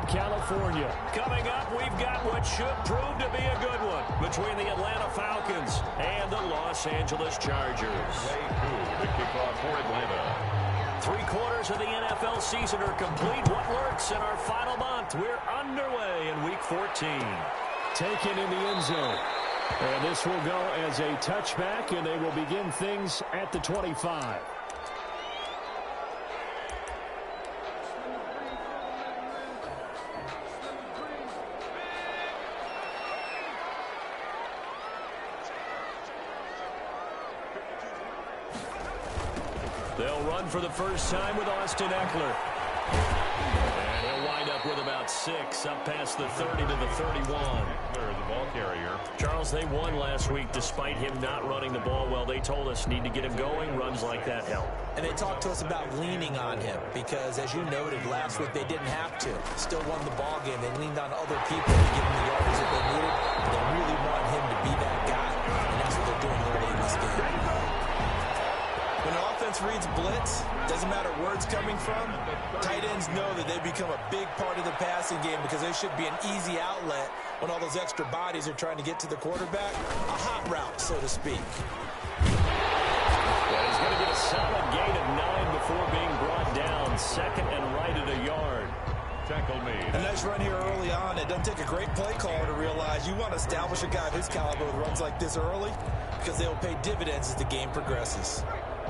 California. Coming up, we've got what should prove to be a good one between the Atlanta Falcons and the Los Angeles Chargers. The kickoff for Atlanta. 3/4 of the NFL season are complete. What lurks in our final month? We're underway in Week 14. Taken in the end zone. And this will go as a touchback, and they will begin things at the 25. They'll run for the first time with Austin Eckler. And he'll wind up with about 6 up past the 30 to the 31. Eckler, the ball carrier. Charles, they won last week despite him not running the ball well. They told us need to get him going. Runs like that help. And they talked to us about leaning on him because, as you noted, last week they didn't have to. Still won the ball game. They leaned on other people to give him the yards that they needed. They really want him to be that guy, and that's what they're doing early in this game. When an offense reads blitz, doesn't matter where it's coming from, tight ends know that they become a big part of the passing game because they should be an easy outlet when all those extra bodies are trying to get to the quarterback. A hot route, so to speak. Well, he's going to get a solid gain of 9 before being brought down. Second and right at a yard. Tackle made. A nice run here early on. It doesn't take a great play caller to realize you want to establish a guy of his caliber with runs like this early because they will pay dividends as the game progresses.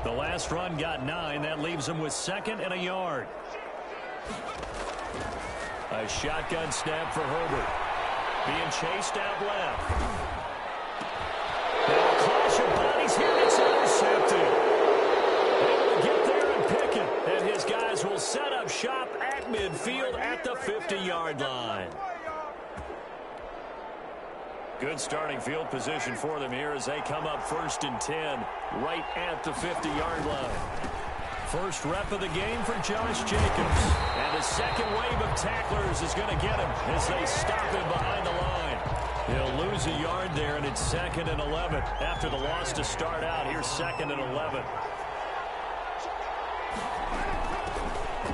The last run got 9. That leaves him with 2nd and a yard. A shotgun snap for Herbert. Being chased out left. Now a clash of bodies here. It's intercepted. Able to get there and pick it. And his guys will set up shop at midfield at the 50-yard line. Good starting field position for them here as they come up 1st and 10 right at the 50-yard line. First rep of the game for Josh Jacobs. And the second wave of tacklers is going to get him as they stop him behind the line. He'll lose a yard there, and it's 2nd and 11. After the loss to start out, here's 2nd and 11.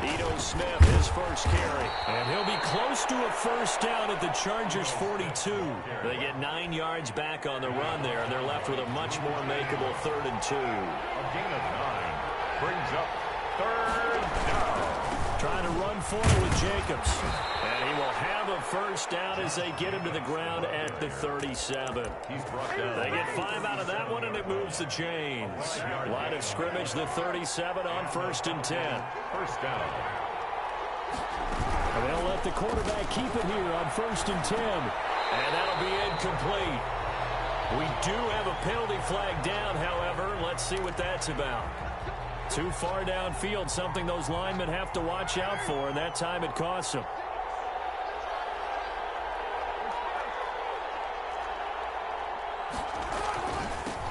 Ito Smith, his first carry. And he'll be close to a first down at the Chargers' 42. They get 9 yards back on the run there, and they're left with a much more makeable 3rd and 2. A gain of 9 brings up 3rd down. Trying to run forward with Jacobs. And he will have a first down as they get him to the ground at the 37. He's brought down. They get 5 out of that one, and it moves the chains. Line of scrimmage, the 37 on 1st and 10. First down. And they'll let the quarterback keep it here on 1st and 10. And that'll be incomplete. We do have a penalty flag down, however. Let's see what that's about. Too far downfield, something those linemen have to watch out for, and that time it costs them.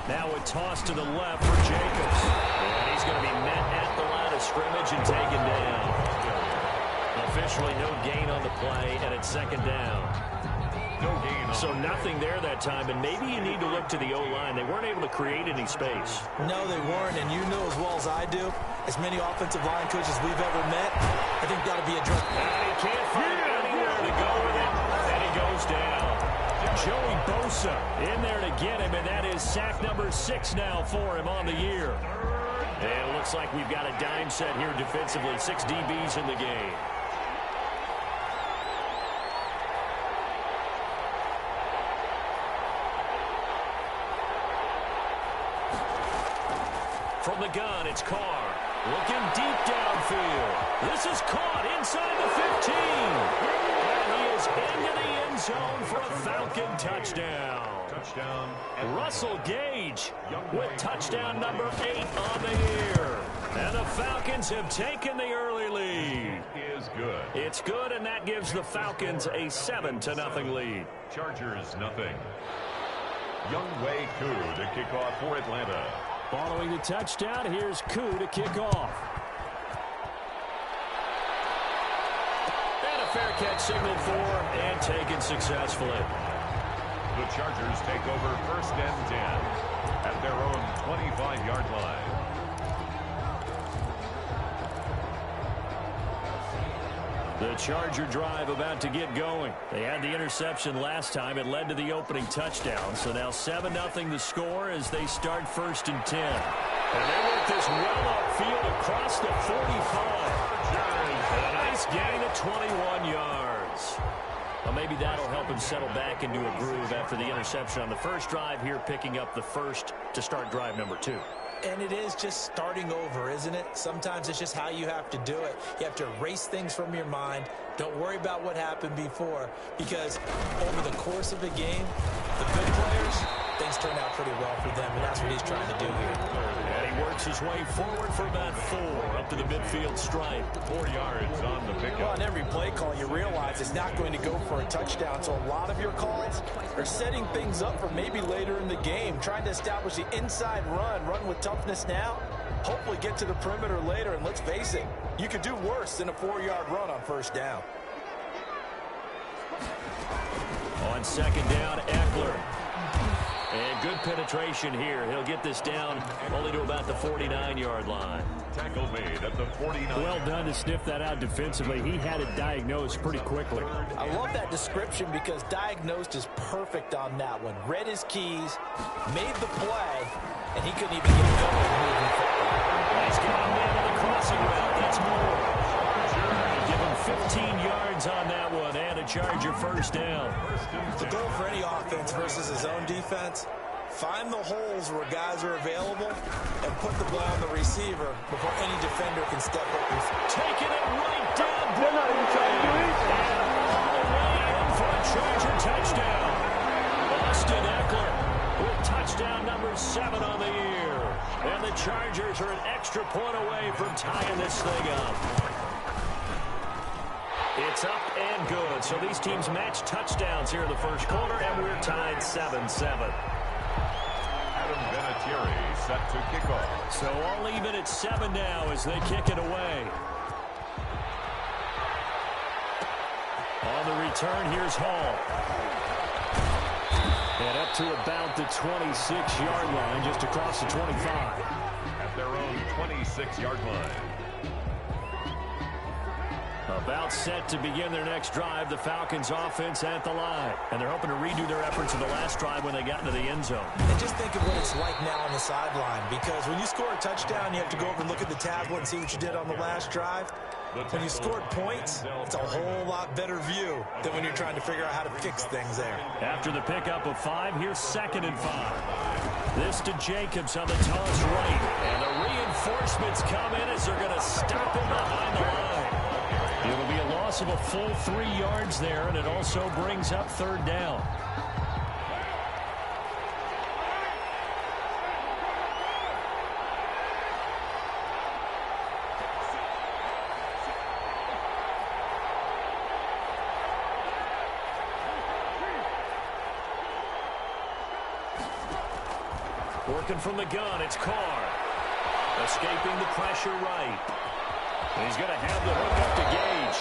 Now a toss to the left for Jacobs. And he's going to be met at the line of scrimmage and taken down. Officially no gain on the play, and it's 2nd down. No gain on. So nothing there that time, and maybe you need to look to the O-line. They weren't able to create any space. No, they weren't, and you know as well as I do, as many offensive line coaches we've ever met, I think that'll be addressed. And he can't find anywhere to go with it, and he goes down. Joey Bosa in there to get him, and that is sack number 6 now for him on the year. And it looks like we've got a dime set here defensively. 6 DBs in the game. From the gun, it's Carr. Looking deep downfield. This is caught inside the 15. And he is into the end zone for a Falcon touchdown. Touchdown. Russell Gage with touchdown number 8 on the year. And the Falcons have taken the early lead. Is good. It's good, and that gives the Falcons a 7-0 lead. Chargers nothing. Younghoe Koo to kick off for Atlanta. Following the touchdown, here's Koo to kick off. And a fair catch signaled for and taken successfully. The Chargers take over 1st and 10 at their own 25-yard line. The Charger drive about to get going. They had the interception last time. It led to the opening touchdown. So now 7-0 the score as they start 1st and 10. And they work this well upfield across the 45. A nice gain of 21 yards. Well, maybe that'll help him settle back into a groove after the interception on the first drive here, picking up the first to start drive number 2. And it is just starting over, isn't it? Sometimes it's just how you have to do it. You have to erase things from your mind. Don't worry about what happened before, because over the course of a game, the good players, things turn out pretty well for them, and that's what he's trying to do here. And he works his way forward for about 4 up to the midfield stripe. 4 yards on the pickup. Well, on every play call, you realize it's not going to go for a touchdown, so a lot of your calls are setting things up for maybe later in the game, trying to establish the inside run with toughness now, hopefully get to the perimeter later, and let's face it, you could do worse than a 4-yard run on 1st down. On 2nd down, Eckler. And good penetration here. He'll get this down only to about the 49-yard line. Tackle made at the 49. Well done to sniff that out defensively. He had it diagnosed pretty quickly. I love that description because diagnosed is perfect on that one. Read his keys, made the play, and he couldn't even get going moving forward. He's got him into the crossing route. That's more. Give him 15 yards on that one and a Charger 1st down. The goal for any offense versus his own defense, find the holes where guys are available and put the ball on the receiver before any defender can step up. Taking it right down. They're not even trying to do anything. And all the way in for a Charger touchdown. Austin Eckler with touchdown number 7 on the year. And the Chargers are an extra point away from tying this thing up. It's up and good. So these teams match touchdowns here in the first quarter, and we're tied 7-7. Adam Vinatieri set to kick off. So all even at 7 now as they kick it away. On the return, here's Hall. And up to about the 26-yard line, just across the 25. At their own 26-yard line. About set to begin their next drive, the Falcons offense at the line. And they're hoping to redo their efforts in the last drive when they got into the end zone. And just think of what it's like now on the sideline, because when you score a touchdown, you have to go over and look at the tablet and see what you did on the last drive. When you scored points, it's a whole lot better view than when you're trying to figure out how to fix things there. After the pickup of 5, here's 2nd and 5. This to Jacobs on the toss right. And the reinforcements come in as they're going to stop him behind the line. It'll be a loss of a full 3 yards there, and it also brings up 3rd down. Working from the gun, it's Carr. Escaping the pressure right. He's going to have the hook up to Gage.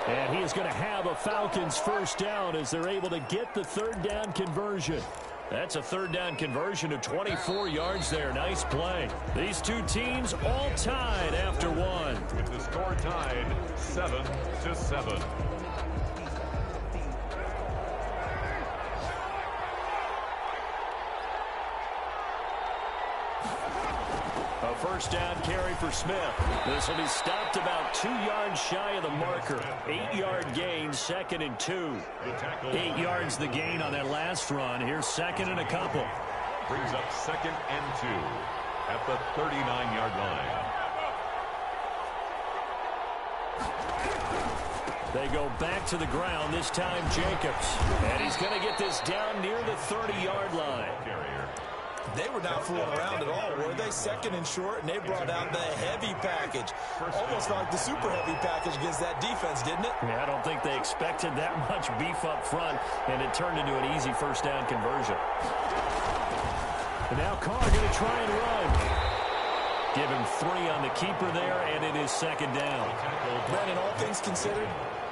And he is going to have a Falcons 1st down as they're able to get the 3rd down conversion. That's a 3rd down conversion of 24 yards there. Nice play. These two teams all tied after 1. With the score tied 7-7. A 1st down carry for Smith. This will be stopped about 2 yards shy of the marker. 8-yard gain, 2nd and 2. 8 yards the gain on that last run. Here's 2nd and a couple. Brings up 2nd and 2 at the 39-yard line. They go back to the ground, this time Jacobs. And he's going to get this down near the 30-yard line. They were not fooling around at all, were they? 2nd and short, and they brought out the heavy package. Almost like the super heavy package against that defense, didn't it? Yeah, I don't think they expected that much beef up front, and it turned into an easy 1st down conversion. And now Carr going to try and run. Give him 3 on the keeper there, and it is 2nd down. Brandon, all things considered,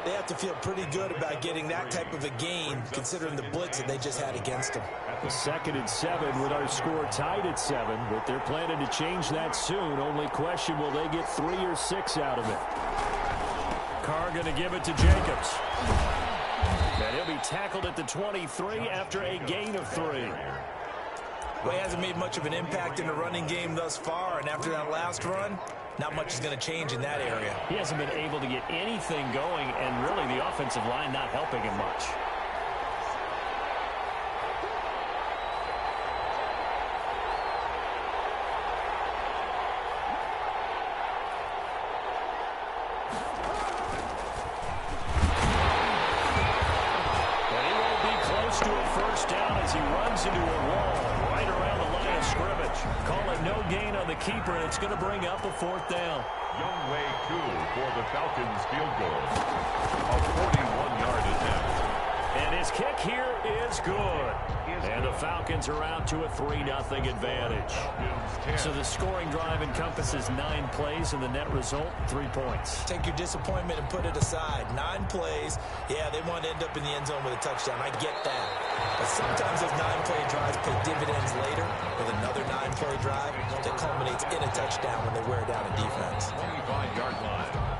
they have to feel pretty good about getting that type of a gain, considering the blitz that they just had against them. 2nd and 7 with our score tied at 7, but they're planning to change that soon. Only question, will they get 3 or 6 out of it? Carr going to give it to Jacobs. And he'll be tackled at the 23 after a gain of 3. Well, he hasn't made much of an impact in the running game thus far, and after that last run, not much is going to change in that area. He hasn't been able to get anything going, and really the offensive line not helping him much. Keeper, and it's going to bring up a 4th down. Younghoe Koo for the Falcons field goal. A 41-yard attempt. And his kick here is good. And the Falcons are out to a 3-0 advantage. So the scoring drive encompasses 9 plays, and the net result, 3 points. Take your disappointment and put it aside. 9 plays. Yeah, they want to end up in the end zone with a touchdown. I get that. But sometimes those 9-play drives pay dividends later with another 9-play drive that culminates in a touchdown when they wear down a defense. 25-yard line.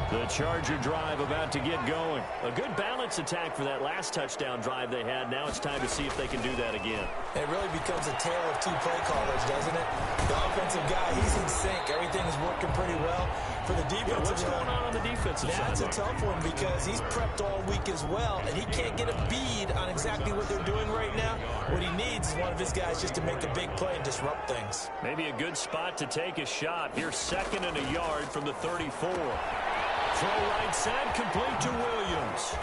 The Charger drive about to get going. A good balance attack for that last touchdown drive they had. Now it's time to see if they can do that again. And it really becomes a tale of 2 play callers, doesn't it? The offensive guy, he's in sync. Everything is working pretty well. For the defensive what's going on the defensive side? That's a tough one because he's prepped all week as well, and he can't get a bead on exactly what they're doing right now. What he needs is one of his guys just to make a big play and disrupt things. Maybe a good spot to take a shot. Here's 2nd and a yard from the 34. Throw right side, complete to Williams.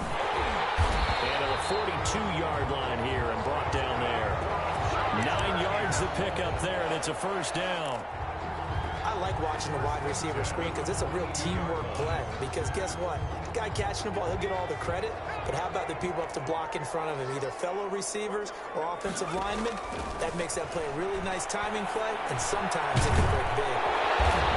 And at the 42-yard line here and brought down there. 9 yards to pick up there, and it's a 1st down. I like watching the wide receiver screen because it's a real teamwork play. Because guess what? The guy catching the ball, he'll get all the credit. But how about the people up to block in front of him, either fellow receivers or offensive linemen? That makes that play a really nice timing play, and sometimes it can break big.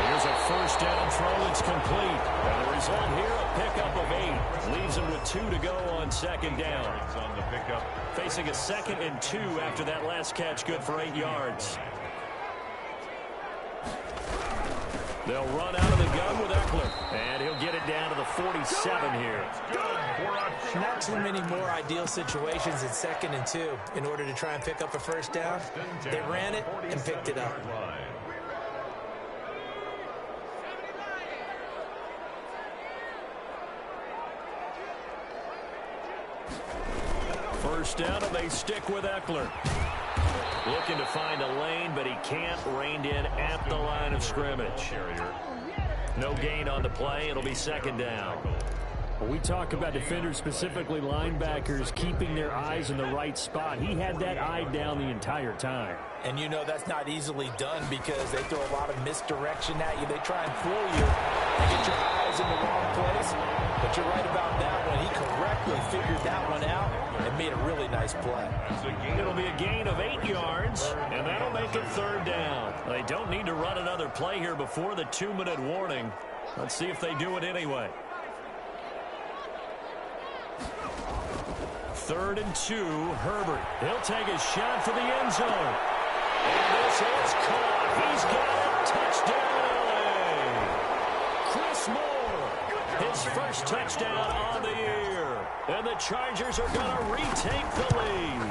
Here's a 1st down throw that's complete. And the result here, a pickup of 8. Leaves him with 2 to go on 2nd down. On the pickup. Facing a 2nd and 2 after that last catch, good for 8 yards. They'll run out of the gun with Eckler. And he'll get it down to the 47 here. Not too many more ideal situations in 2nd and 2 in order to try and pick up a 1st down. They ran it and picked it up. First down, and they stick with Eckler. Looking to find a lane, but he can't. Reined in at the line of scrimmage. No gain on the play. It'll be 2nd down. Well, we talk about defenders, specifically linebackers, keeping their eyes in the right spot. He had that eye down the entire time. And you know that's not easily done because they throw a lot of misdirection at you. They try and fool you and get your eyes in the wrong place. But you're right about that one. He correctly figured that one out and made a really nice play. It'll be a gain of 8 yards, and that'll make it 3rd down. They don't need to run another play here before the 2-minute warning. Let's see if they do it anyway. 3rd and 2, Herbert. He'll take a shot for the end zone. And this is caught. He's got it. Touchdown, LA. Chris Moore, his first touchdown on the year. And the Chargers are going to retake the lead.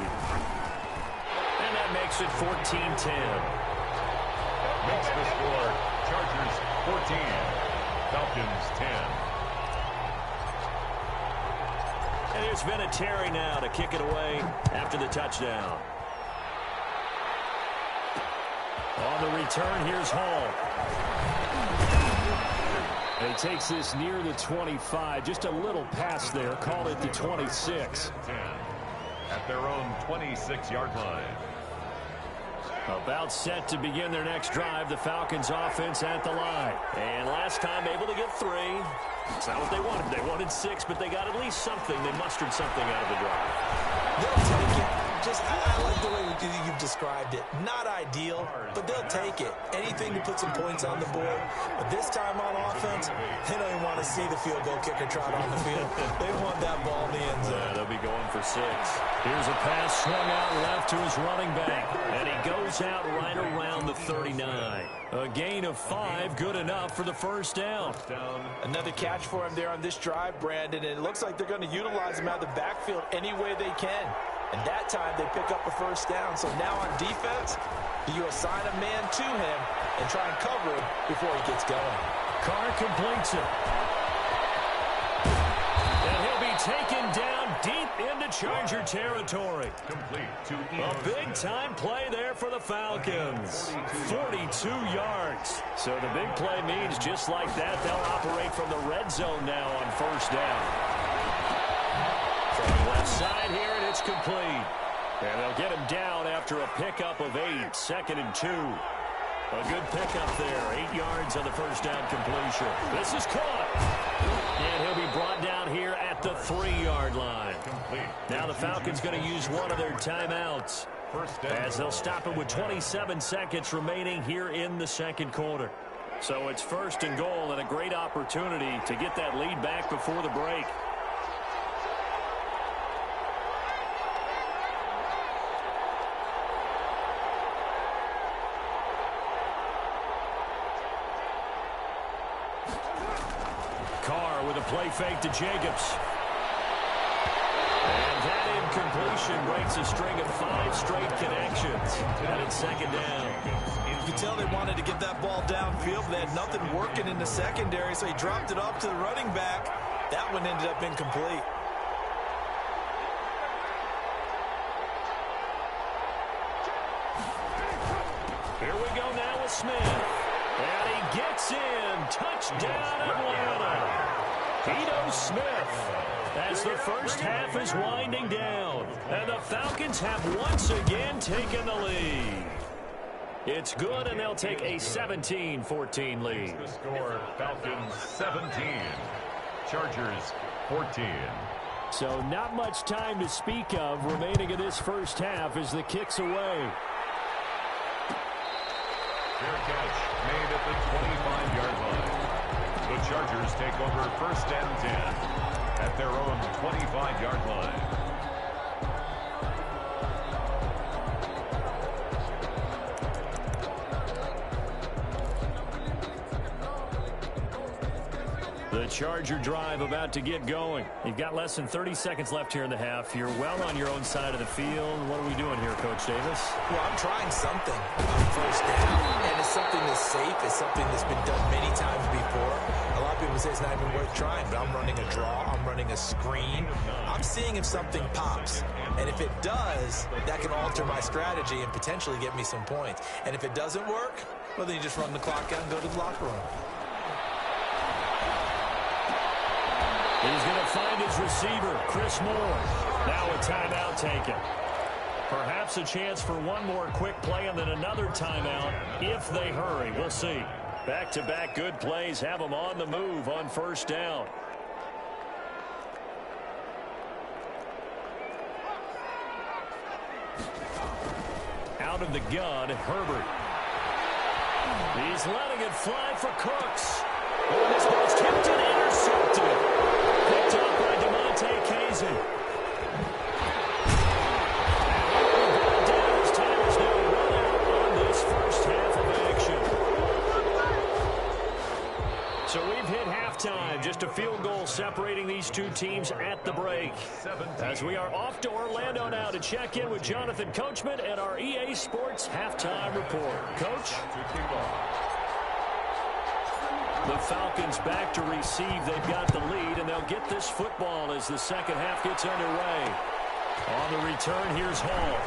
And that makes it 14-10. Makes the score Chargers 14, Falcons 10. And here's Vinatieri now to kick it away after the touchdown. On the return, here's Hall. And he takes this near the 25. Just a little pass there. Call it the 26. At their own 26-yard line. About set to begin their next drive, the Falcons offense at the line. And last time able to get 3. It's not what they wanted. They wanted 6, but they got at least something. They mustered something out of the drive. They'll take it. I like the way you've described it. Not ideal, but they'll take it. Anything to put some points on the board. But this time on offense, they don't even want want to see the field goal kicker trot on the field. They want that ball in the end zone. Yeah, they'll be going for 6. Here's a pass swung out left to his running back. And he goes out right around the 39. A gain of 5, good enough for the first down. Another catch for him there on this drive, Brandon. And it looks like they're going to utilize him out of the backfield any way they can. And that time they pick up a first down. So now on defense, you assign a man to him and try and cover him before he gets going. Carr completes it. And he'll be taken down deep into Charger territory. Complete to A big-time play there for the Falcons. 42 yards. So the big play means just like that, they'll operate from the red zone now on first down. From the left side here, and it's complete. And they'll get him down after a pickup of 8, 2nd and 2. A good pickup there, 8 yards on the first down completion. This is caught. And he'll be brought down here at the 3-yard line. Now the Falcons going to use one of their timeouts as they'll stop it with 27 seconds remaining here in the second quarter. So it's 1st and goal and a great opportunity to get that lead back before the break. Carr with a play fake to Jacobs. And that incompletion breaks a string of 5 straight connections. And it's 2nd down. You can tell they wanted to get that ball downfield. They had nothing working in the secondary, so he dropped it off to the running back. That one ended up incomplete. Here we go now with Smith. And he gets in. Touchdown Atlanta. Ito Smith as the first half is winding down. And the Falcons have once again taken the lead. It's good, and they'll take a 17-14 lead. The score, Falcons 17, Chargers 14. So not much time to speak of remaining in this first half as the kick's away. Fair catch made at the 25-yard line. The Chargers take over 1st and 10 at their own 25-yard line. The Charger drive about to get going. You've got less than 30 seconds left here in the half. You're well on your own side of the field. What are we doing here, Coach Davis? Well, I'm trying something on first down, and it's something that's safe. It's something that's been done many times before. A lot of people say it's not even worth trying, but I'm running a draw. I'm running a screen. I'm seeing if something pops. And if it does, that can alter my strategy and potentially get me some points. And if it doesn't work, well, then you just run the clock out and go to the locker room. He's going to find his receiver, Chris Moore. Now a timeout taken. Perhaps a chance for one more quick play and then another timeout if they hurry. We'll see. Back-to-back good plays have them on the move on first down. Out of the gun, Herbert. He's letting it fly for Cooks. Oh, this ball's tipped and intercepted. Picked up by DeMonte Kazin. His time is now run out on this first half of action. So we've hit halftime. Just a field goal separating these two teams at the break. As we are off to Orlando now to check in with Jonathan Coachman and our EA Sports Halftime Report. Coach? The Falcons back to receive. They've got the lead, and they'll get this football as the second half gets underway. On the return, here's Hall.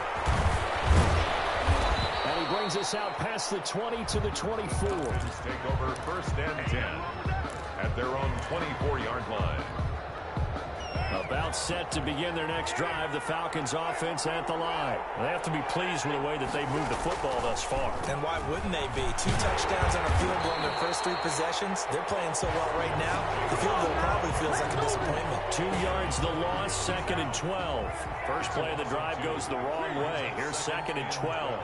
And he brings us out past the 20 to the 24. Take over 1st and 10 at their own 24-yard line. About set to begin their next drive, the Falcons offense at the line. They have to be pleased with the way that they've moved the football thus far. And why wouldn't they be? 2 touchdowns on a field goal in their first 3 possessions. They're playing so well right now, the field goal probably feels like a disappointment. 2 yards the loss, 2nd and 12. First play of the drive goes the wrong way. Here's 2nd and 12.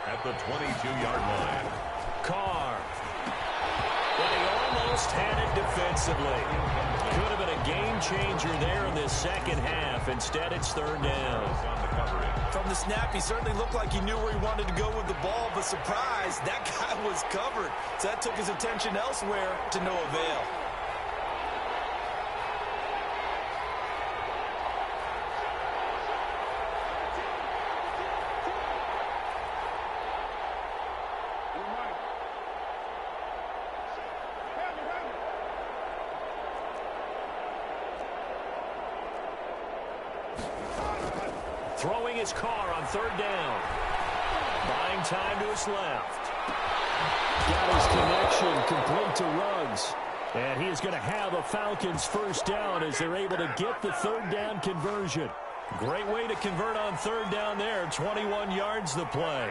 At the 22-yard line. Carr. But he almost almost had it defensively. Could have been a game changer there in this second half. Instead, it's third down. From the snap, he certainly looked like he knew where he wanted to go with the ball, but surprise, that guy was covered. So that took his attention elsewhere to no avail. Throwing his car on third down. Buying time to his left. Got his connection complete to Ruggs. And he is going to have a Falcons first down as they're able to get the third down conversion. Great way to convert on third down there. 21 yards the play.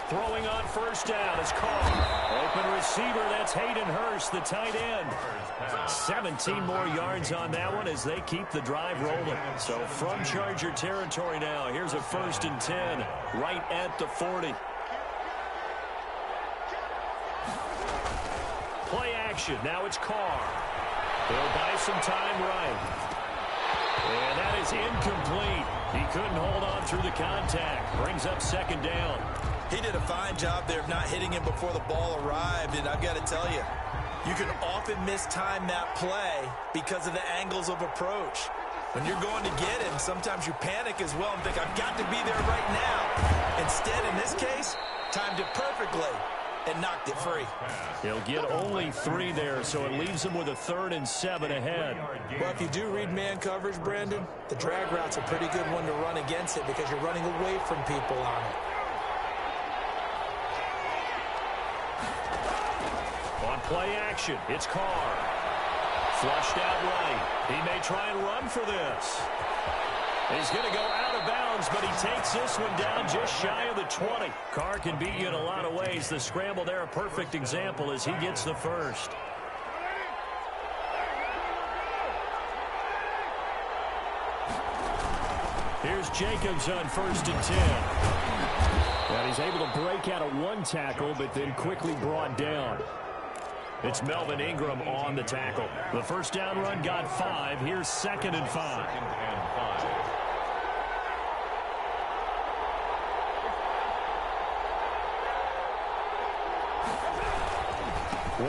Throwing on first down is Carr. Open receiver, that's Hayden Hurst, the tight end. 17 more yards on that one as they keep the drive rolling. So from Charger territory now, here's a 1st and 10 right at the 40. Play action, now it's Carr. He'll buy some time right. And that is incomplete. He couldn't hold on through the contact. Brings up second down. He did a fine job there of not hitting him before the ball arrived, and I've got to tell you, you can often mistime that play because of the angles of approach. When you're going to get him, sometimes you panic as well and think, I've got to be there right now. Instead, in this case, timed it perfectly and knocked it free. He'll get only 3 there, so it leaves him with a 3rd and 7 ahead. Well, if you do read man coverage, Brandon, the drag route's a pretty good one to run against it because you're running away from people on it. On play action, it's Carr. Flushed out right. He may try and run for this. He's going to go out of bounds, but he takes this one down just shy of the 20. Carr can beat you in a lot of ways. The scramble there, a perfect example as he gets the first. Here's Jacobs on 1st and 10. And he's able to break out of 1 tackle, but then quickly brought down. It's Melvin Ingram on the tackle. The first down run got 5. Here's 2nd and 5.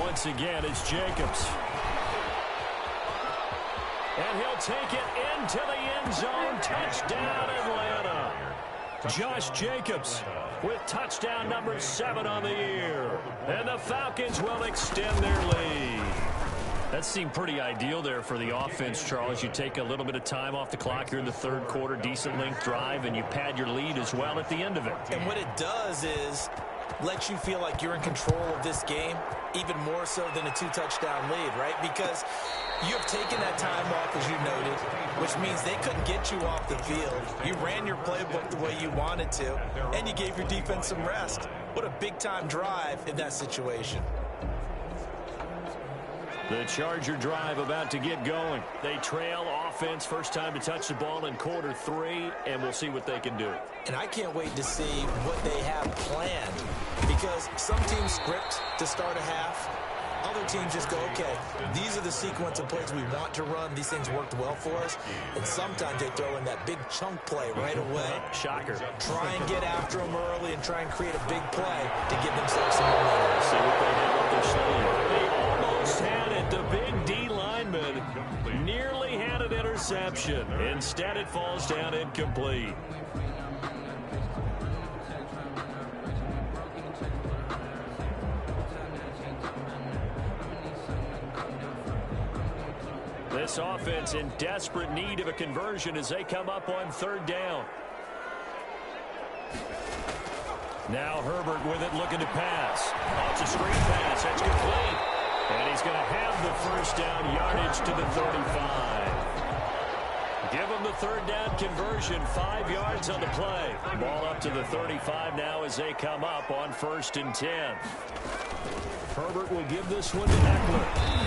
Once again, it's Jacobs. And he'll take it into the end zone. Touchdown, Atlanta. Josh Jacobs with touchdown number 7 on the year. And the Falcons will extend their lead. That seemed pretty ideal there for the offense, Charles. You take a little bit of time off the clock here in the 3rd quarter, decent length drive, and you pad your lead as well at the end of it. And what it does is lets you feel like you're in control of this game, even more so than a 2-touchdown lead, right? Because you have taken that time off, as you noted, which means they couldn't get you off the field. You ran your playbook the way you wanted to, and you gave your defense some rest. What a big-time drive in that situation. The Charger drive about to get going. They trail offense, first time to touch the ball in quarter 3, and we'll see what they can do. And I can't wait to see what they have planned, because some teams script to start a half. Other teams just go, okay, these are the sequence of plays we want to run. These things worked well for us. And sometimes they throw in that big chunk play right away. Shocker. Try and get after them early and try and create a big play to give themselves some momentum. See what they have up their sleeve. They almost had it. The big D lineman nearly had an interception. Instead, it falls down incomplete. This offense in desperate need of a conversion as they come up on 3rd down. Now Herbert with it, looking to pass. Oh, it's a screen pass. That's complete. And he's going to have the first down, yardage to the 35. Give him the 3rd down conversion, 5 yards on the play. Ball up to the 35 now as they come up on 1st and 10. Herbert will give this one to Eckler.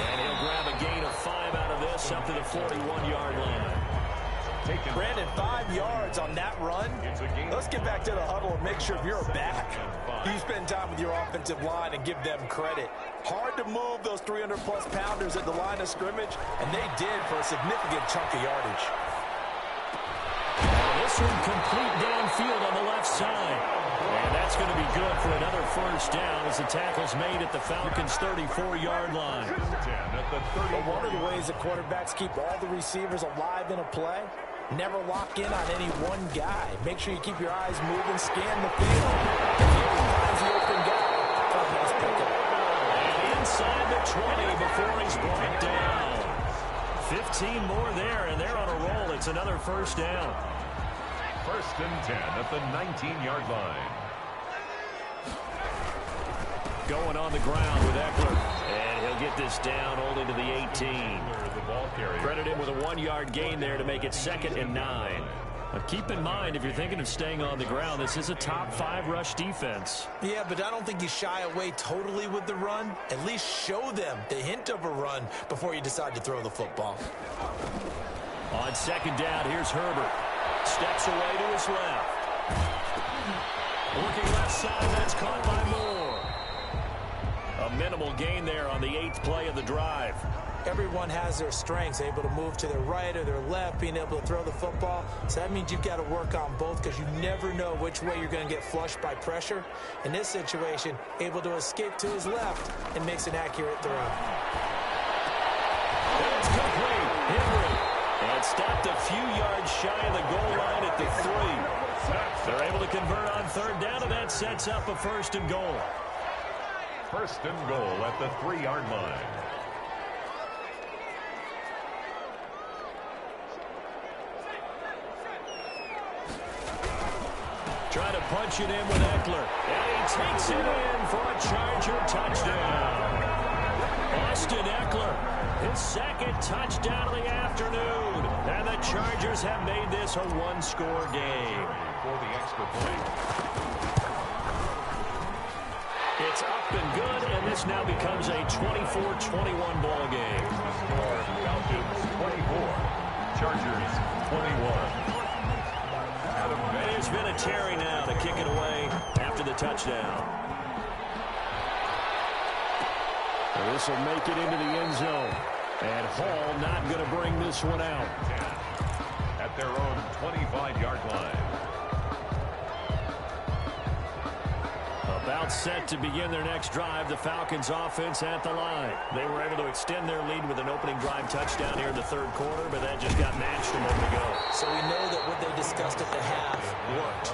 And he'll grab a gain of 5 out of this up to the 41-yard line. Brandon, 5 yards on that run. Let's get back to the huddle and make sure you're back. You spend time with your offensive line and give them credit. Hard to move those 300-plus pounders at the line of scrimmage, and they did for a significant chunk of yardage. This one complete downfield on the left side. And that's going to be good for another first down as the tackle's made at the Falcons' 34-yard line. But one of the ways that quarterbacks keep all the receivers alive in a play, never lock in on any one guy. Make sure you keep your eyes moving, scan the field. If he finds the open guy, nice pickup. And inside the 20 before he's brought down. 15 more there, and they're on a roll. It's another first down. First and 10 at the 19-yard line. Going on the ground with Eckler. And he'll get this down only to the 18. Credit him with a 1-yard gain there to make it 2nd and 9. Keep in mind, if you're thinking of staying on the ground, this is a top 5 rush defense. Yeah, but I don't think you shy away totally with the run. At least show them the hint of a run before you decide to throw the football. On 2nd down, here's Herbert. Steps away to his left. Working left side, that's caught by Moore. A minimal gain there on the 8th play of the drive. Everyone has their strengths, able to move to their right or their left, being able to throw the football. So that means you've got to work on both because you never know which way you're going to get flushed by pressure. In this situation, able to escape to his left and makes an accurate throw. It's complete. Henry. And stopped a few yards shy of the goal line at the 3. They're able to convert on 3rd down, and that sets up a 1st and goal. 1st and goal at the 3-yard line. Try to punch it in with Eckler. And he takes it in for a Charger touchdown. Austin Eckler, his 2nd touchdown of the afternoon. And the Chargers have made this a 1-score game. For the extra point. It's up and good, and this now becomes a 24-21 ball game. Falcons 24, Chargers 21. There's been a Terry now to kick it away after the touchdown. And this will make it into the end zone. And Hall not going to bring this one out. At their own 25-yard line. About set to begin their next drive, the Falcons offense at the line. They were able to extend their lead with an opening drive touchdown here in the 3rd quarter, but that just got matched a moment ago. So we know that what they discussed at the half worked.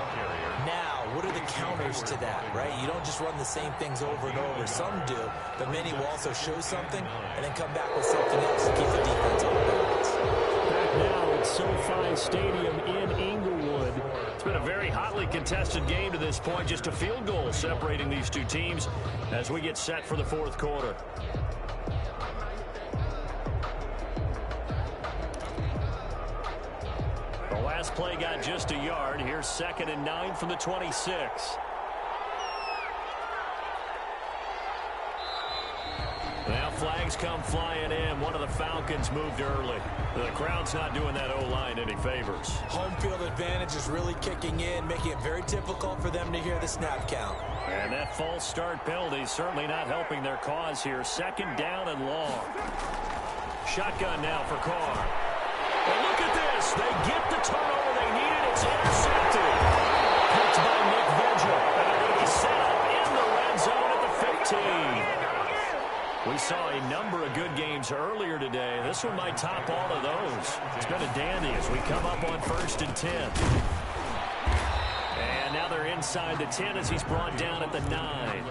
Now, what are the counters to that, right? You don't just run the same things over and over. Some do, but many will also show something and then come back with something else to keep the defense on balance. Back now at SoFi Stadium in Inglewood. It's been a very hotly contested game to this point. Just a field goal separating these two teams as we get set for the 4th quarter. The last play got just a yard. Here's 2nd and 9 from the 26. Now flags come flying in. One of the Falcons moved early. The crowd's not doing that O-line any favors. Home field advantage is really kicking in, making it very difficult for them to hear the snap count. And that false start penalty is certainly not helping their cause here. 2nd down and long. Shotgun now for Carr. And look at this. They get the turnover they needed. It's intercepted. Picked by Nick Vigil. And they're going to be set up in the red zone at the 15. We saw a number of good games earlier today. This one might top all of those. It's been a dandy as we come up on 1st and 10. And now they're inside the 10 as he's brought down at the 9.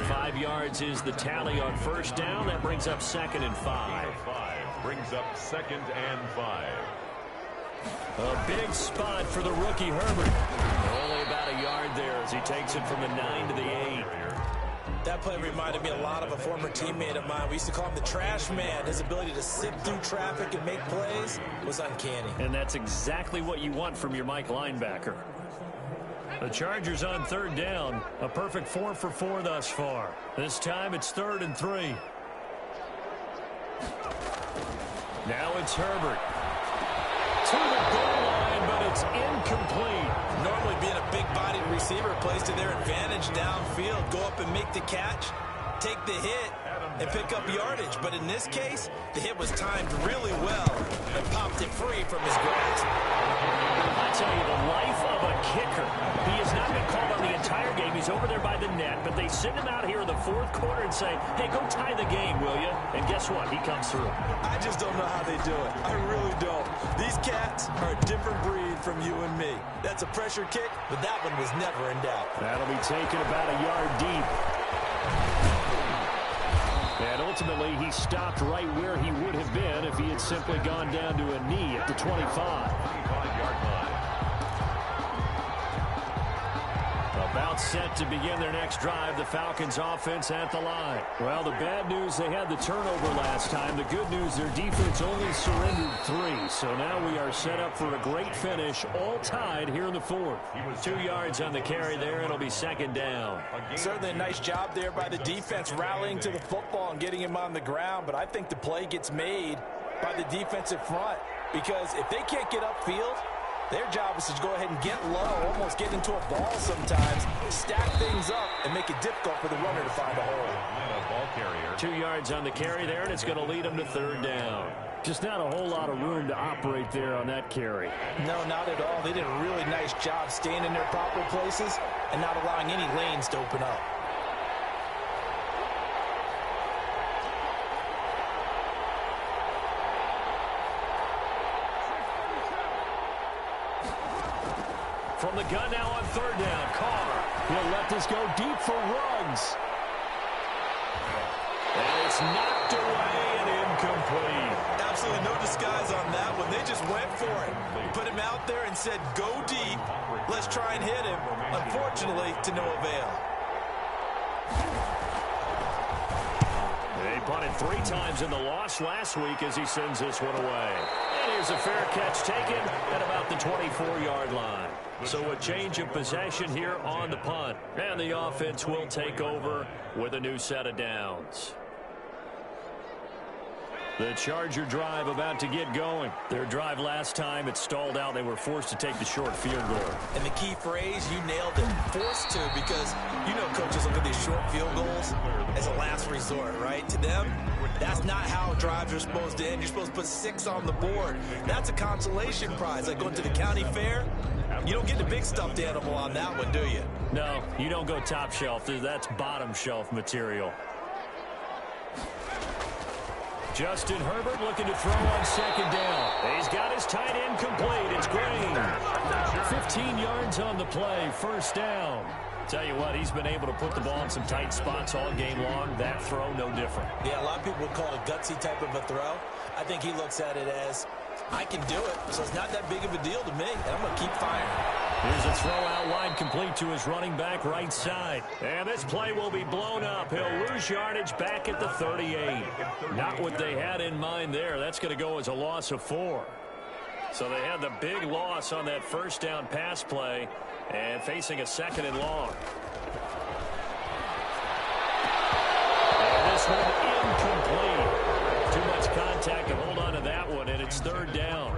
5 yards is the tally on 1st down. That brings up 2nd and 5. Brings up 2nd and 5. A big spot for the rookie Herbert. Only about a yard there as he takes it from the 9 to the 8. That play reminded me a lot of a former teammate of mine. We used to call him the trash man. His ability to sift through traffic and make plays was uncanny. And that's exactly what you want from your Mike linebacker. The Chargers on 3rd down. A perfect 4 for 4 thus far. This time it's 3rd and 3. Now it's Herbert. To to the goal line, but it's incomplete. Normally being a big-bodied receiver plays to their advantage downfield. Go up and make the catch, take the hit, and pick up yardage. But in this case, the hit was timed really well and popped it free from his grasp. I tell you, the life of a kicker. He has not been called on the entire game. He's over there by the net, but they send him out here in the fourth quarter and say, hey, go tie the game, will you? And guess what? He comes through. I just don't know how they do it. I really don't. These cats are a different breed from you and me. That's a pressure kick, but that one was never in doubt. That'll be taken about a yard deep. And ultimately, he stopped right where he would have been if he had simply gone down to a knee at the 25. 25-yard line. About set to begin their next drive, the Falcons offense at the line. Well, the bad news, they had the turnover last time. The good news, their defense only surrendered 3. So now we are set up for a great finish, all tied here in the fourth. 2 yards on the carry there. It'll be second down. Certainly a nice job there by the defense rallying to the football and getting him on the ground. But I think the play gets made by the defensive front, because if they can't get upfield, their job is to go ahead and get low, almost get into a ball sometimes, stack things up, and make it difficult for the runner to find a hole. Ball carrier. 2 yards on the carry there, and it's going to lead them to third down. Just not a whole lot of room to operate there on that carry. No, not at all. They did a really nice job staying in their proper places and not allowing any lanes to open up. From the gun now on third down, Carr. He'll let this go deep for Ruggs. And it's knocked away and incomplete. Absolutely no disguise on that one. They just went for it. Put him out there and said, go deep. Let's try and hit him. Unfortunately, to no avail. They punted 3 times in the loss last week as he sends this one away. And here's a fair catch taken at about the 24-yard line. So a change of possession here on the punt. And the offense will take over with a new set of downs. The Charger drive about to get going. Their drive last time, it stalled out. They were forced to take the short field goal. And the key phrase, you nailed it, forced to, because you know coaches look at these short field goals as a last resort, right? To them, that's not how drives are supposed to end. You're supposed to put 6 on the board. That's a consolation prize, like going to the county fair. You don't get the big stuffed animal on that one, do you? No, you don't go top shelf. That's bottom shelf material. Justin Herbert looking to throw on second down. He's got his tight end complete. It's Green. 15 yards on the play. First down. Tell you what, he's been able to put the ball in some tight spots all game long. That throw, no different. Yeah, a lot of people would call it a gutsy type of a throw. I think he looks at it as, I can do it, so it's not that big of a deal to me, and I'm going to keep firing. Here's a throw out wide complete to his running back right side. And this play will be blown up. He'll lose yardage back at the 38. Not what they had in mind there. That's going to go as a loss of 4. So they had the big loss on that first down pass play and facing a second and long. And this one incomplete. Too much contact to hold on to that one, and it's third down.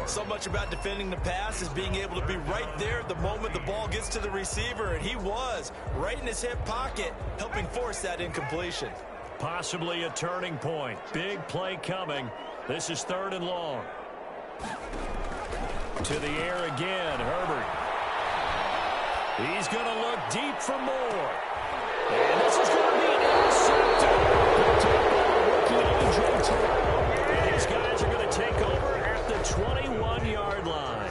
So much about defending the pass is being able to be right there at the moment the ball gets to the receiver, and he was right in his hip pocket, helping force that incompletion. Possibly a turning point. Big play coming. This is third and long. To the air again, Herbert. He's going to look deep for more. And this is going to be intercepted. And these guys are going to take over at the 21-yard line.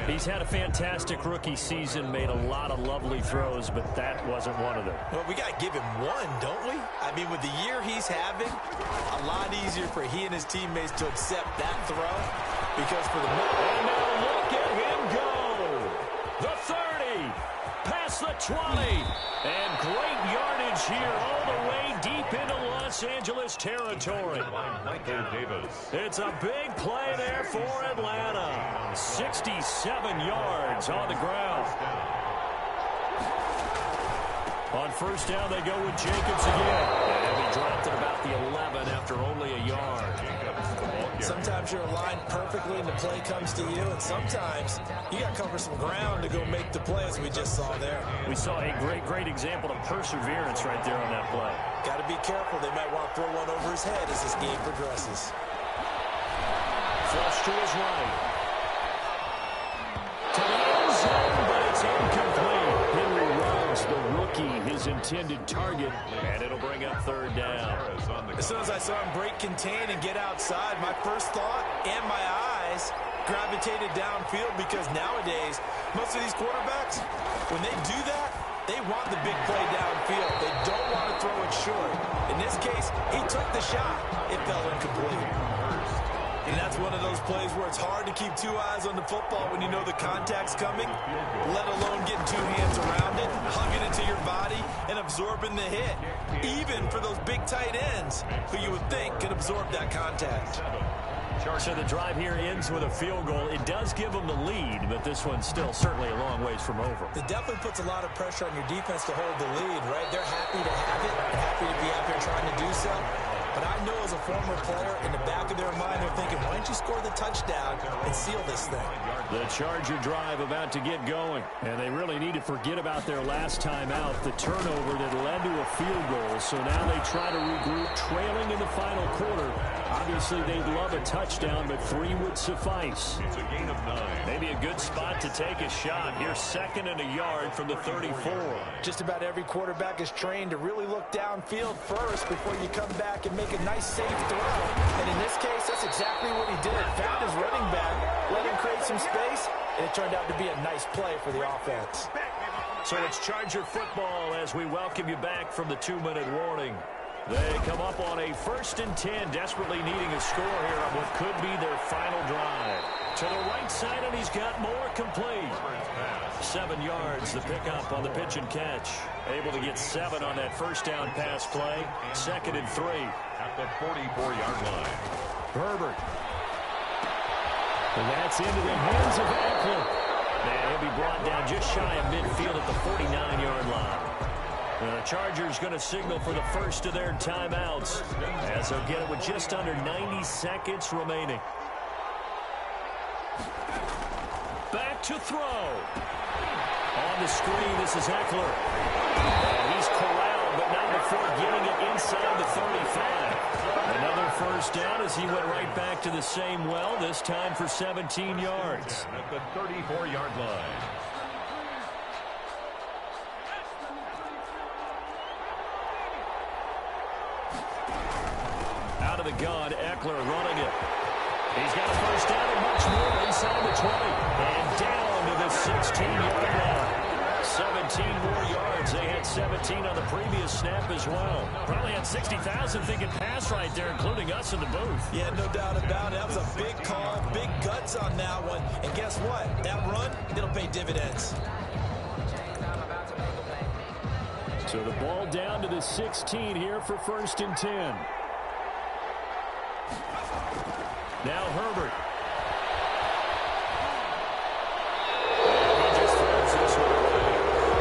He's had a fantastic rookie season, made a lot of lovely throws, but that wasn't one of them. Well, we got to give him one, don't we? I mean, with the year he's having, a lot easier for he and his teammates to accept that throw. Because for the and now look at him go. The 30, past the 20, and great yardage here all the way deep into Los Angeles territory. It's a big play there for Atlanta. 67 yards on the ground. On first down, they go with Jacobs again. And he'll be dropped at about the 11 after only a yard. Sometimes you're aligned perfectly and the play comes to you, and sometimes you got to cover some ground to go make the play, as we just saw there. We saw a great example of perseverance right there on that play. Got to be careful. They might want to throw one over his head as this game progresses. Flush to his right. To the end zone, but it's incomplete. Henry Ruggs, the rookie, his intended target, and it'll bring up third down. As soon as I saw him break contain and get outside, my first thought and my eyes gravitated downfield, because nowadays, most of these quarterbacks, when they do that, they want the big play downfield. They don't want to throw it short. In this case, he took the shot. It fell incomplete. And that's one of those plays where it's hard to keep two eyes on the football when you know the contact's coming, let alone getting two hands around it, hugging it to your body, and absorbing the hit. Even for those big tight ends who you would think can absorb that contact. So the drive here ends with a field goal. It does give them the lead, but this one's still certainly a long ways from over. It definitely puts a lot of pressure on your defense to hold the lead, right? They're happy to have it, happy to be out there trying to do so. But I know as a former player, in the back of their mind, they're thinking, why don't you score the touchdown and seal this thing? The Charger drive about to get going. And they really need to forget about their last time out, the turnover that led to a field goal. So now they try to regroup, trailing in the final quarter. Obviously, they'd love a touchdown, but 3 would suffice. It's a gain of 9. Maybe a good spot to take a shot. Here's 2nd and a yard from the 34. Just about every quarterback is trained to really look downfield first before you come back and make a nice, safe throw. And in this case, that's exactly what he did. Found his running back, let him create some space, and it turned out to be a nice play for the offense. So it's Charger football as we welcome you back from the 2-minute warning. They come up on a 1st and 10, desperately needing a score here on what could be their final drive. To the right side, and he's got more complete. 7 yards, the pickup on the pitch and catch. Able to get 7 on that first down pass play. 2nd and 3. At the 44-yard line. Herbert. And that's into the hands of Eckler. And he'll be brought down just shy of midfield at the 49-yard line. The Chargers going to signal for the first of their timeouts, as they'll get it with just under 90 seconds remaining. Back to throw. On the screen, this is Eckler. And he's corralled, but not before getting it inside the 35. Another first down as he went right back to the same well, this time for 17 yards. At the 34-yard line. Out of the gun, Eckler running it. He's got a first down and much more inside the 20. And down to the 16-yard line. 17 more yards. They had 17 on the previous snap as well. Probably had 60,000 thinking pass right there, including us in the booth. Yeah, no doubt about it. That was a big call, big guts on that one. And guess what? That run, it'll pay dividends. So the ball down to the 16 here for 1st and 10. Now Herbert. And he just throws this one away.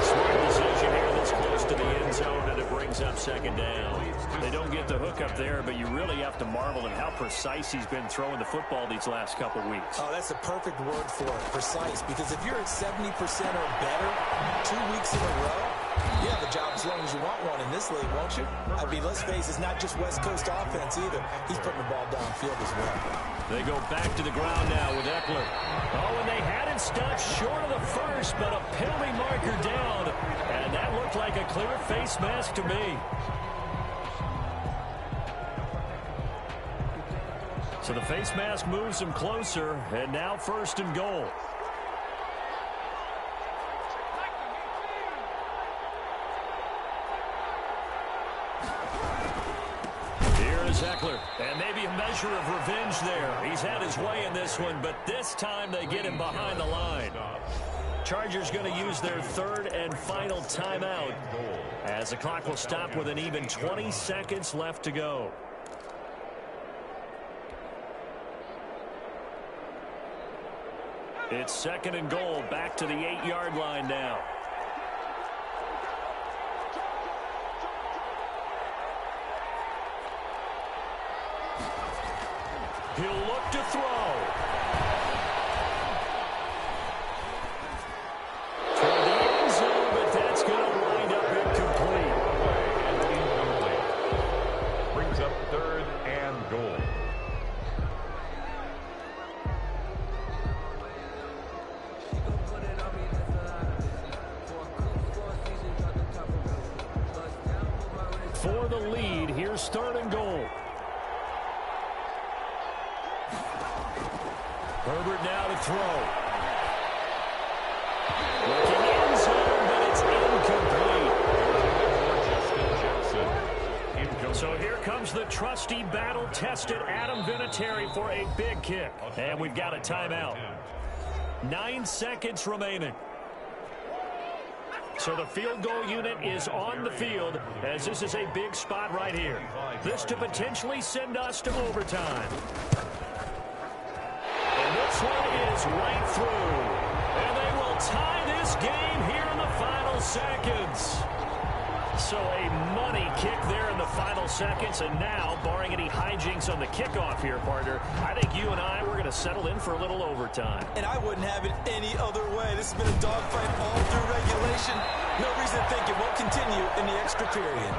Smart decision here that's close to the end zone, and it brings up 2nd down. They don't get the hook up there, but you really have to marvel at how precise he's been throwing the football these last couple weeks. Oh, that's a perfect word for it, precise. Because if you're at 70% or better 2 weeks in a row, you have a job as long as you want one in this league, won't you? I mean, let's face it, it's not just West Coast offense either. He's putting the ball downfield as well. They go back to the ground now with Eckler. Oh, and they had it stopped short of the first, but a penalty marker down. And that looked like a clear face mask to me. So the face mask moves him closer, and now 1st and goal. Eckler, and maybe a measure of revenge there. He's had his way in this one, but this time they get him behind the line. Chargers going to use their 3rd and final timeout, as the clock will stop with an even 20 seconds left to go. It's 2nd and goal, back to the 8-yard line now. He'll look to throw. Toward the end zone, but that's going to wind up incomplete. And incomplete. Brings up 3rd and goal. For the lead, here's 3rd and goal. Herbert now to throw. Looking end zone, but it's incomplete. So here comes the trusty, battle-tested Adam Vinatieri for a big kick. And we've got a timeout. 9 seconds remaining. So the field goal unit is on the field as this is a big spot right here. This to potentially send us to overtime. And this one is right through. And they will tie this game here in the final seconds. So a money kick there in the final seconds. And now, barring any hijinks on the kickoff here, partner, I think you and I, we're going to settle in for a little overtime. And I wouldn't have it any other way. This has been a dogfight all through regulation. No reason to think it won't continue in the extra period.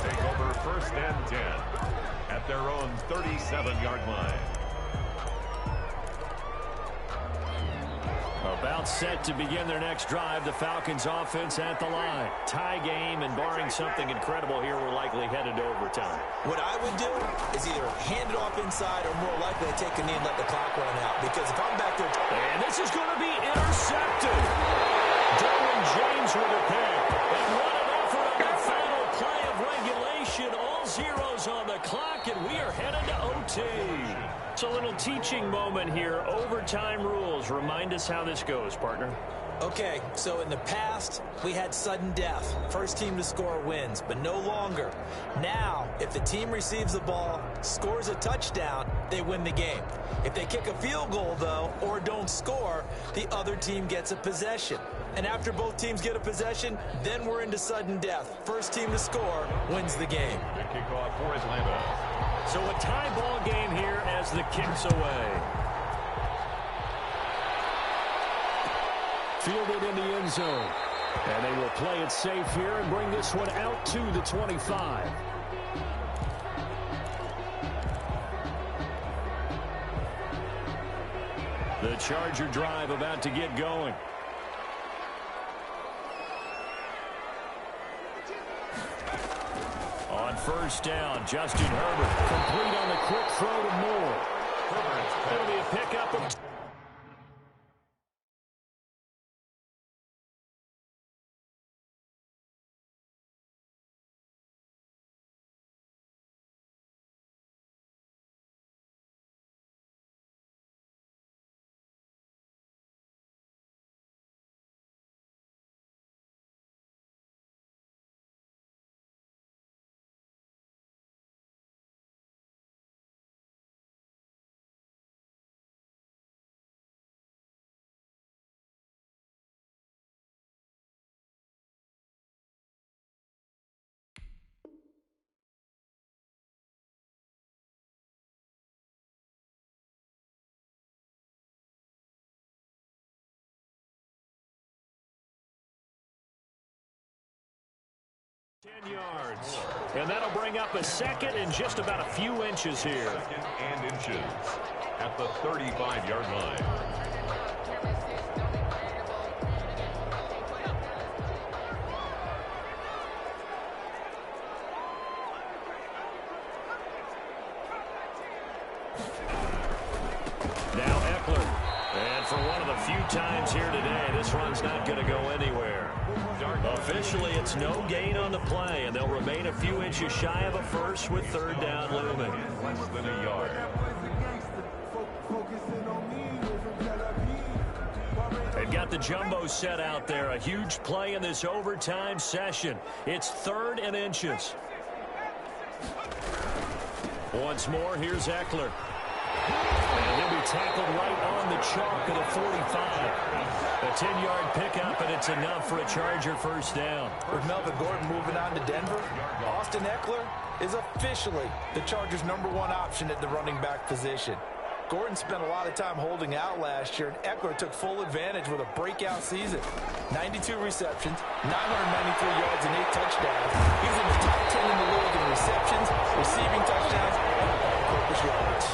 Take over 1st and 10 at their own 37-yard line. About set to begin their next drive, the Falcons offense at the line. Tie game, and barring something incredible here, we're likely headed to overtime. What I would do is either hand it off inside or more likely to take a knee and let the clock run out. Because if I'm back there... And this is going to be intercepted. Derwin James with a pick. And what an effort on the final play of regulation. All zeros on the clock, and we are headed to OT. So a little teaching moment here. Overtime rules. Remind us how this goes, partner. Okay, so in the past, we had sudden death. First team to score wins, but no longer. Now, if the team receives the ball, scores a touchdown, they win the game. If they kick a field goal, though, or don't score, the other team gets a possession. And after both teams get a possession, then we're into sudden death. First team to score wins the game. The kickoff for Atlanta. So a tie ball game here as the kick's away. Fielded in the end zone. And they will play it safe here and bring this one out to the 25. The Charger drive about to get going. On 1st down, Justin Herbert complete on the quick throw to Moore. It'll be a pickup of... yards. And that'll bring up a second and just about a few inches here. Second and inches at the 35-yard line. Now Eckler. And for one of the few times here today, this run's not going to go anywhere. Officially, it's no gain on the play, and they'll remain a few inches shy of a first with 3rd down looming. Less than a yard. They've got the jumbo set out there. A huge play in this overtime session. It's 3rd and inches. Once more, here's Eckler. And he'll be tackled right on the chalk of the 45. A 10-yard pickup, and it's enough for a Charger 1st down. With Melvin Gordon moving on to Denver, Austin Eckler is officially the Chargers' #1 option at the running back position. Gordon spent a lot of time holding out last year, and Eckler took full advantage with a breakout season. 92 receptions, 993 yards, and 8 touchdowns. He's in the top 10 in the league in receptions, receiving touchdowns, and all-purpose yards.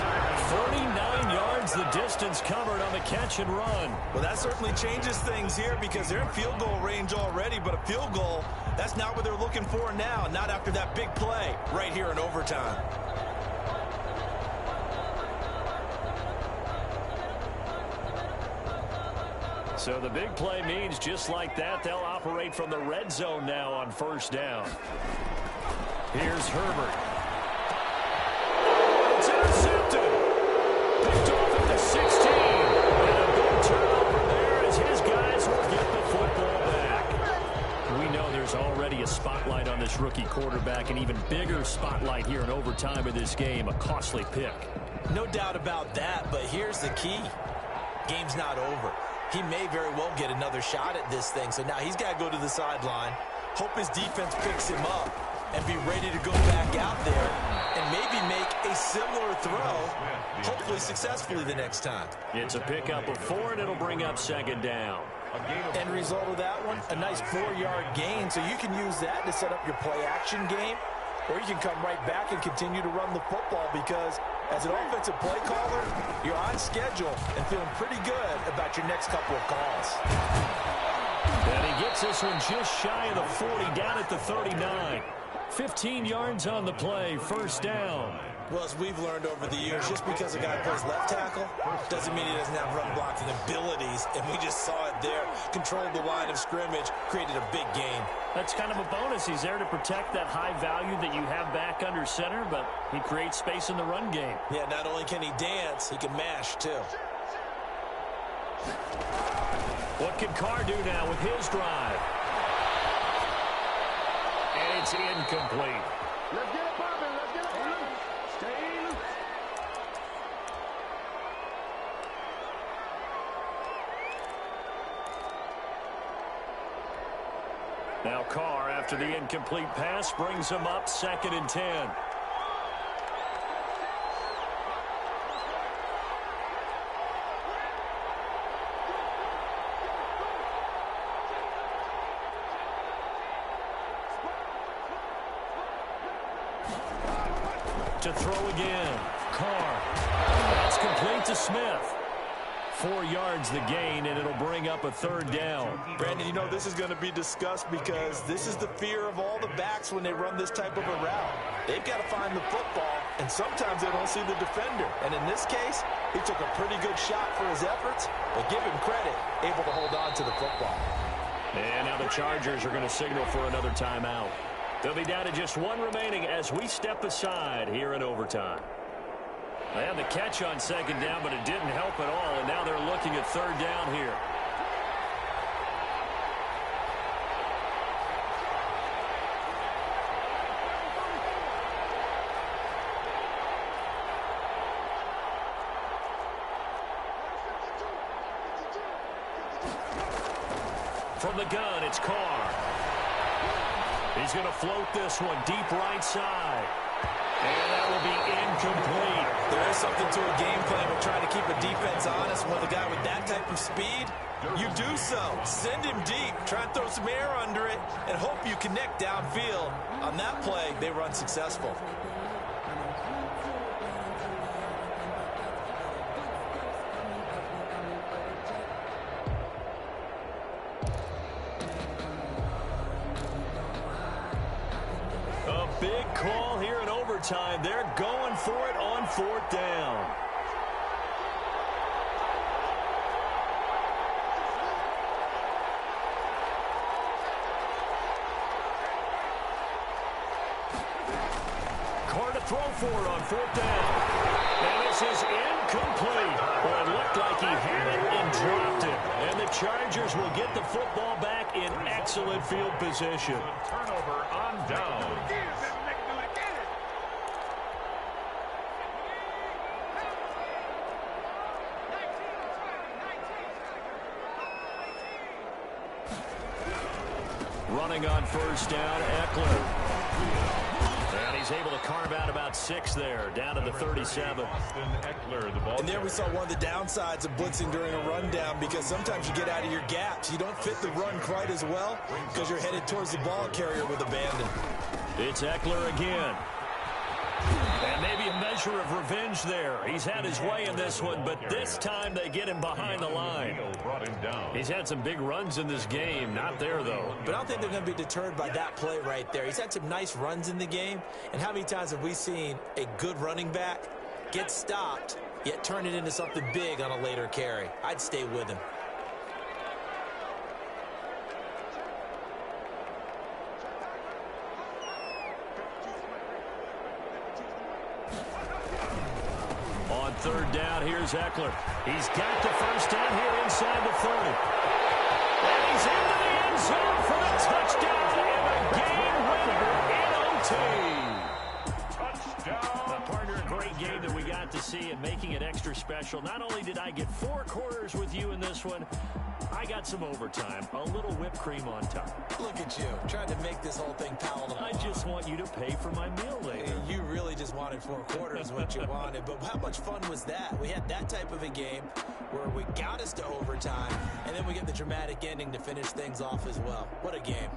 39 yards the distance covered on the catch and run. Well, that certainly changes things here because they're in field goal range already, but a field goal, that's not what they're looking for now, not after that big play right here in overtime. So the big play means just like that, they'll operate from the red zone now on first down. Here's Herbert. It's intercepted. Picked off at the 16. And a big turnover there as his guys will get the football back. We know there's already a spotlight on this rookie quarterback, an even bigger spotlight here in overtime of this game, a costly pick. No doubt about that, but here's the key. Game's not over. He may very well get another shot at this thing, so now he's got to go to the sideline, hope his defense picks him up, and be ready to go back out there and maybe make a similar throw, hopefully successfully the next time. It's a pickup of 4, and it'll bring up second down. End result of that one, a nice 4-yard gain, so you can use that to set up your play-action game, or you can come right back and continue to run the football because as an offensive play caller, you're on schedule and feeling pretty good about your next couple of calls. And he gets this one just shy of the 40, down at the 39. 15 yards on the play, first down. Well, as we've learned over the years, just because a guy plays left tackle doesn't mean he doesn't have run blocking abilities, and we just saw it there. Controlled the line of scrimmage, created a big gain. That's kind of a bonus. He's there to protect that high value that you have back under center, but he creates space in the run game. Yeah, not only can he dance, he can mash, too. What can Carr do now with his drive? And it's incomplete. Let's get it popping. Let's get it popping. Stay loose. Now Carr, after the incomplete pass, brings him up 2nd and 10. To throw again. Carr. That's complete to Smith. 4 yards the gain, and it'll bring up a 3rd down. Brandon, you know this is going to be discussed because this is the fear of all the backs when they run this type of a route. They've got to find the football, and sometimes they don't see the defender. And in this case, he took a pretty good shot for his efforts, but give him credit, able to hold on to the football. And now the Chargers are going to signal for another timeout. They'll be down to just 1 remaining as we step aside here in overtime. They had the catch on 2nd down, but it didn't help at all, and now they're looking at 3rd down here. From the gun, it's Carr. He's going to float this one deep right side. And that will be incomplete. There is something to a game plan with trying to keep a defense honest. With a guy with that type of speed, you do so. Send him deep. Try and throw some air under it and hope you connect downfield. On that play, they run successful. Big call here in overtime. They're going for it on 4th down. Carr to throw for it on 4th down. And this is incomplete. Well, it looked like he had it and dropped it. And the Chargers will get the football back in excellent field position. Turnover on down. Running on 1st down, Eckler. And he's he's able to carve out about 6 there, down to the 37. And there we saw one of the downsides of blitzing during a rundown, because sometimes you get out of your gaps. You don't fit the run quite as well because you're headed towards the ball carrier with abandon. It's Eckler again. And maybe a measure of revenge there. He's had his way in this one, but this time they get him behind the line. He's had some big runs in this game. Not there, though. But I don't think they're going to be deterred by that play right there. He's had some nice runs in the game. And how many times have we seen a good running back get stopped, yet turn it into something big on a later carry? I'd stay with him. On third down, here's Eckler. He's got the first down here inside the 30. And he's into the end zone for the touchdown and a game winner in OT. Touchdown. Partner, a great game that we got to see, and making it extra special. Not only did I get 4 quarters with you in this one, I got some overtime, a little whipped cream on top. Look at you, trying to make this whole thing palatable. I just want you to pay for my meal later. You really just wanted 4 quarters what you wanted, but how much fun was that? We had that type of a game where we got us to overtime, and then we get the dramatic ending to finish things off as well. What a game.